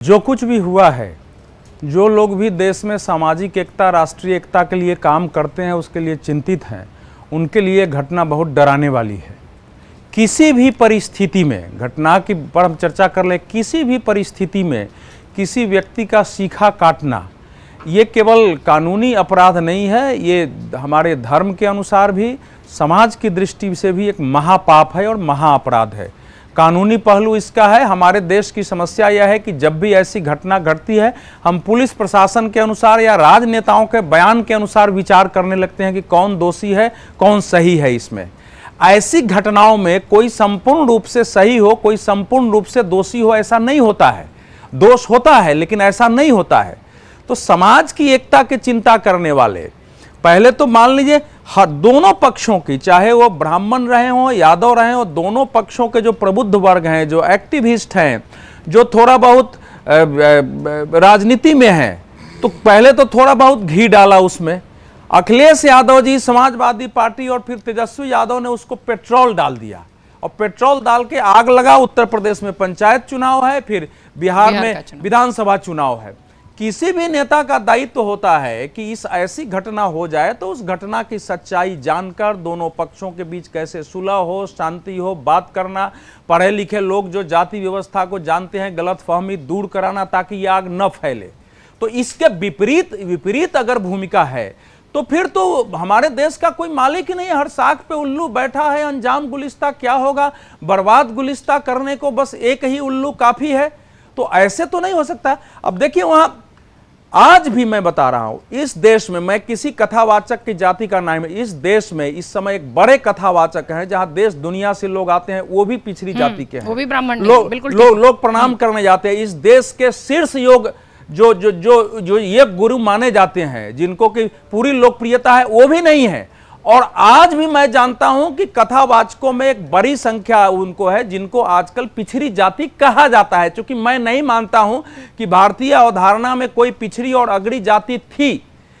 जो कुछ भी हुआ है, जो लोग भी देश में सामाजिक एकता, राष्ट्रीय एकता के लिए काम करते हैं, उसके लिए चिंतित हैं, उनके लिए घटना बहुत डराने वाली है। किसी भी परिस्थिति में, घटना की पर हम चर्चा कर लें, किसी भी परिस्थिति में किसी व्यक्ति का सीखा काटना ये केवल कानूनी अपराध नहीं है, ये हमारे धर्म के अनुसार भी, समाज की दृष्टि से भी एक महापाप है और महाअपराध है। कानूनी पहलू इसका है। हमारे देश की समस्या यह है कि जब भी ऐसी घटना घटती है, हम पुलिस प्रशासन के अनुसार या राजनेताओं के बयान के अनुसार विचार करने लगते हैं कि कौन दोषी है, कौन सही है। इसमें ऐसी घटनाओं में कोई संपूर्ण रूप से सही हो, कोई संपूर्ण रूप से दोषी हो, ऐसा नहीं होता है। दोष होता है लेकिन ऐसा नहीं होता है। तो समाज की एकता की चिंता करने वाले, पहले तो मान लीजिए हर दोनों पक्षों की, चाहे वो ब्राह्मण रहे हो, यादव रहे हो, दोनों पक्षों के जो प्रबुद्ध वर्ग हैं, जो एक्टिविस्ट हैं, जो थोड़ा बहुत राजनीति में हैं, तो पहले तो थोड़ा बहुत घी डाला उसमें। अखिलेश यादव जी समाजवादी पार्टी और फिर तेजस्वी यादव ने उसको पेट्रोल डाल दिया और पेट्रोल डाल के आग लगा। उत्तर प्रदेश में पंचायत चुनाव है, फिर बिहार में विधानसभा चुनाव है। किसी भी नेता का दायित्व होता है कि इस ऐसी घटना हो जाए तो उस घटना की सच्चाई जानकर दोनों पक्षों के बीच कैसे सुलह हो, शांति हो, बात करना, पढ़े लिखे लोग जो जाति व्यवस्था को जानते हैं, गलतफहमी दूर कराना ताकि ये आग न फैले। तो इसके विपरीत अगर भूमिका है तो फिर तो हमारे देश का कोई मालिक ही नहीं है। हर साख पे उल्लू बैठा है, अंजाम गुलिस्ता क्या होगा, बर्बाद गुलिस्ता करने को बस एक ही उल्लू काफी है। तो ऐसे तो नहीं हो सकता। अब देखिए, वहां आज भी मैं बता रहा हूं, इस देश में, मैं किसी कथावाचक की जाति का नाम है, इस देश में इस समय एक बड़े कथावाचक हैं, जहां देश दुनिया से लोग आते हैं, वो भी पिछड़ी जाति के हैं, वो भी ब्राह्मण लोग प्रणाम करने जाते हैं। इस देश के शीर्ष योग जो ये गुरु माने जाते हैं, जिनको की पूरी लोकप्रियता है, वो भी नहीं है। और आज भी मैं जानता हूं कि कथावाचकों में एक बड़ी संख्या उनको है जिनको आजकल पिछड़ी जाति कहा जाता है। क्योंकि मैं नहीं मानता हूं कि भारतीय अवधारणा में कोई पिछड़ी और अगड़ी जाति थी।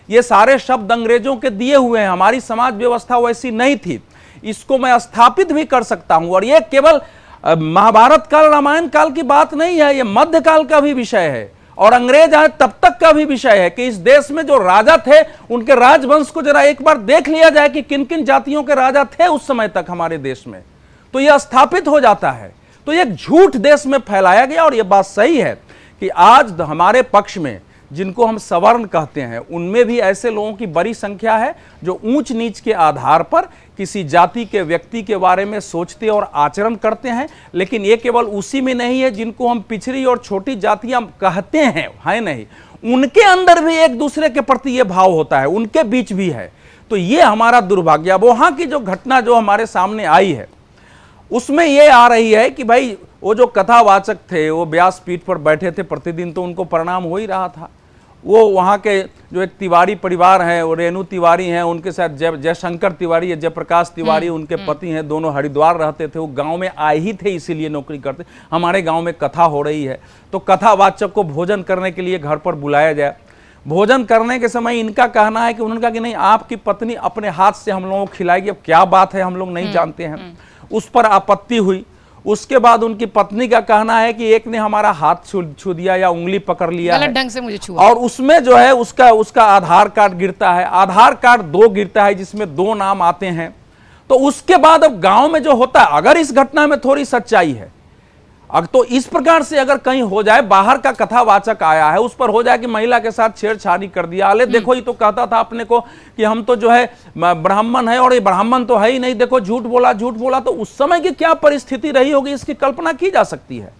ये सारे शब्द अंग्रेजों के दिए हुए हैं। हमारी समाज व्यवस्था वैसी नहीं थी। इसको मैं स्थापित भी कर सकता हूं। और ये केवल महाभारत काल, रामायण काल की बात नहीं है, ये मध्यकाल का भी विषय है और अंग्रेज आए तब तक का भी विषय है कि इस देश में जो राजा थे, उनके राजवंश को जरा एक बार देख लिया जाए कि किन किन जातियों के राजा थे उस समय तक हमारे देश में, तो यह स्थापित हो जाता है। तो एक झूठ देश में फैलाया गया। और यह बात सही है कि आज हमारे पक्ष में जिनको हम सवर्ण कहते हैं, उनमें भी ऐसे लोगों की बड़ी संख्या है जो ऊंच नीच के आधार पर किसी जाति के व्यक्ति के बारे में सोचते और आचरण करते हैं। लेकिन ये केवल उसी में नहीं है जिनको हम पिछड़ी और छोटी जातियां कहते हैं, है नहीं, उनके अंदर भी एक दूसरे के प्रति ये भाव होता है, उनके बीच भी है। तो ये हमारा दुर्भाग्य। अब वहां की जो घटना जो हमारे सामने आई है, उसमें ये आ रही है कि भाई वो जो कथावाचक थे, वो व्यासपीठ पर बैठे थे, प्रतिदिन तो उनको प्रणाम हो ही रहा था। वो वहाँ के जो एक तिवारी परिवार है, वो रेणु तिवारी हैं, उनके साथ जयशंकर तिवारी, जयप्रकाश तिवारी उनके पति हैं, दोनों हरिद्वार रहते थे। वो गांव में आए ही थे, इसीलिए नौकरी करते। हमारे गांव में कथा हो रही है तो कथावाचक को भोजन करने के लिए घर पर बुलाया जाए। भोजन करने के समय इनका कहना है कि उन्होंने कहा कि नहीं, आपकी पत्नी अपने हाथ से हम लोगों को खिलाएगी। अब क्या बात है, हम लोग नहीं जानते हैं। उस पर आपत्ति हुई। उसके बाद उनकी पत्नी का कहना है कि एक ने हमारा हाथ छू दिया या उंगली पकड़ लिया, गलत ढंग से मुझे छुआ। और उसमें जो है उसका आधार कार्ड गिरता है। आधार कार्ड 2 गिरता है जिसमें 2 नाम आते हैं। तो उसके बाद अब गांव में जो होता है, अगर इस घटना में थोड़ी सच्चाई है, तो इस प्रकार से अगर कहीं हो जाए, बाहर का कथावाचक आया है, उस पर हो जाए कि महिला के साथ छेड़छाड़ी कर दिया, अले देखो ये तो कहता था अपने को कि हम तो जो है ब्राह्मण है और ये ब्राह्मण तो है ही नहीं, देखो झूठ बोला। तो उस समय की क्या परिस्थिति रही होगी, इसकी कल्पना की जा सकती है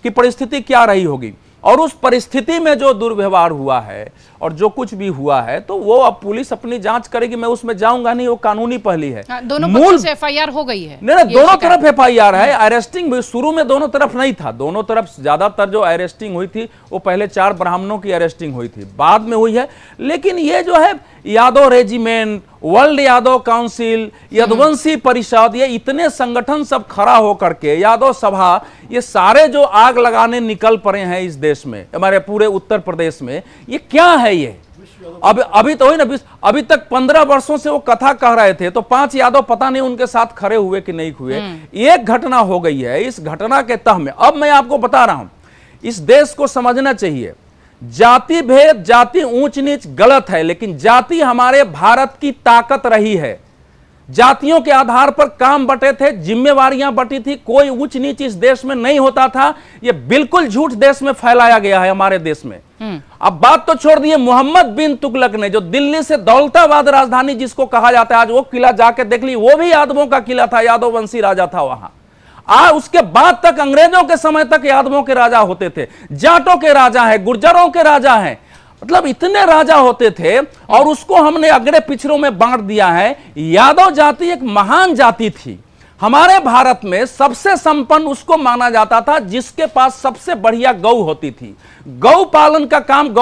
कि परिस्थिति क्या रही होगी। और उस परिस्थिति में जो दुर्व्यवहार हुआ है और जो कुछ भी हुआ है, तो वो अब पुलिस अपनी जांच करेगी, मैं उसमें जाऊंगा नहीं, वो कानूनी पहली है। दोनों पक्षों से एफआईआर हो गई है। नहीं, दोनों तरफ एफआईआर है। अरेस्टिंग भी शुरू में दोनों तरफ नहीं था। दोनों तरफ ज्यादातर जो अरेस्टिंग हुई थी वो पहले 4 ब्राह्मणों की अरेस्टिंग हुई थी, बाद में हुई है। लेकिन ये जो है Yadav regiment, world Yadav council, Yaduvanshi परिषद, ये इतने संगठन सब खड़ा होकर के, यादव सभा, ये सारे जो आग लगाने निकल पड़े हैं इस देश में, हमारे पूरे उत्तर प्रदेश में, ये क्या है? ये अभी तो ना, अभी तक 15 वर्षों से वो कथा कह रहे थे, तो 5 यादव पता नहीं उनके साथ खड़े हुए कि नहीं हुए। एक घटना हो गई है। इस घटना के तह में अब मैं आपको बता रहा हूं, इस देश को समझना चाहिए, जाति भेद, जाति ऊंच नीच गलत है, लेकिन जाति हमारे भारत की ताकत रही है। जातियों के आधार पर काम बटे थे, जिम्मेवारियां बटी थी, कोई ऊंच नीच इस देश में नहीं होता था। यह बिल्कुल झूठ देश में फैलाया गया है हमारे देश में। अब बात तो छोड़ दिए, मोहम्मद बिन तुगलक ने जो दिल्ली से दौलताबाद राजधानी जिसको कहा जाता है, आज वो किला जाके देख ली, वो भी यादवों का किला था, यादव वंशी राजा था वहां। उसके बाद तक, अंग्रेजों के समय तक यादवों के राजा होते थे, जाटों के राजा हैं, गुर्जरों के राजा हैं, मतलब इतने राजा होते थे, और उसको हमने अगड़े पिछड़ों में बांट दिया है। यादव जाति एक महान जाति थी। हमारे भारत में सबसे संपन्न उसको माना जाता था जिसके पास सबसे बढ़िया गौ होती थी। गौ पालन का काम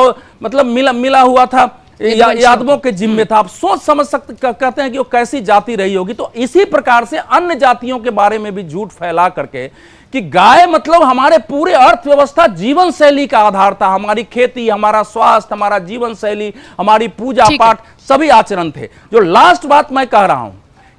मतलब मिला हुआ था, यादवों के जिम्मे था। आप सोच समझ सकते, कहते हैं कि वो कैसी जाति रही होगी। तो इसी प्रकार से अन्य जातियों के बारे में भी झूठ फैला करके कि गाय मतलब हमारे पूरे अर्थव्यवस्था, जीवन शैली का आधार था। हमारी खेती, हमारा स्वास्थ्य, हमारा जीवन शैली, हमारी पूजा पाठ, सभी आचरण थे। जो लास्ट बात मैं कह रहा हूं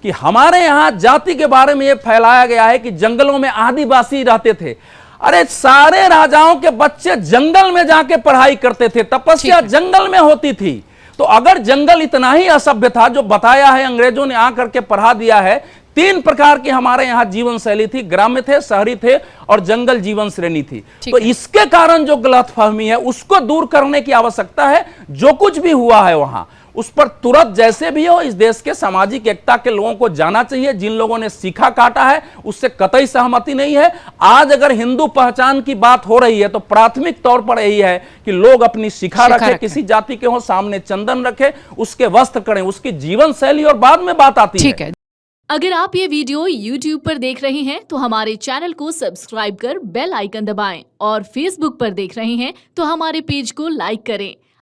कि हमारे यहां जाति के बारे में यह फैलाया गया है कि जंगलों में आदिवासी रहते थे। अरे सारे राजाओं के बच्चे जंगल में जाके पढ़ाई करते थे, तपस्या जंगल में होती थी। तो अगर जंगल इतना ही असभ्य था, जो बताया है अंग्रेजों ने आकर के पढ़ा दिया है, 3 प्रकार की हमारे यहां जीवन शैली थी, ग्राम्य थे, शहरी थे और जंगल जीवन श्रेणी थी। तो इसके कारण जो गलतफहमी है उसको दूर करने की आवश्यकता है। जो कुछ भी हुआ है वहां, उस पर तुरंत जैसे भी हो इस देश के सामाजिक एकता के लोगों को जाना चाहिए। जिन लोगों ने सीखा काटा है उससे कतई सहमति नहीं है। आज अगर हिंदू पहचान की बात हो रही है तो प्राथमिक तौर पर यही है कि लोग अपनी शिखा रखें, किसी जाति के हो, सामने चंदन रखें, उसके वस्त्र करें, उसकी जीवन शैली, और बाद में बात आती है। अगर आप ये वीडियो YouTube पर देख रहे हैं तो हमारे चैनल को सब्सक्राइब कर बेल आइकन दबाएं, और Facebook पर देख रहे हैं तो हमारे पेज को लाइक करें।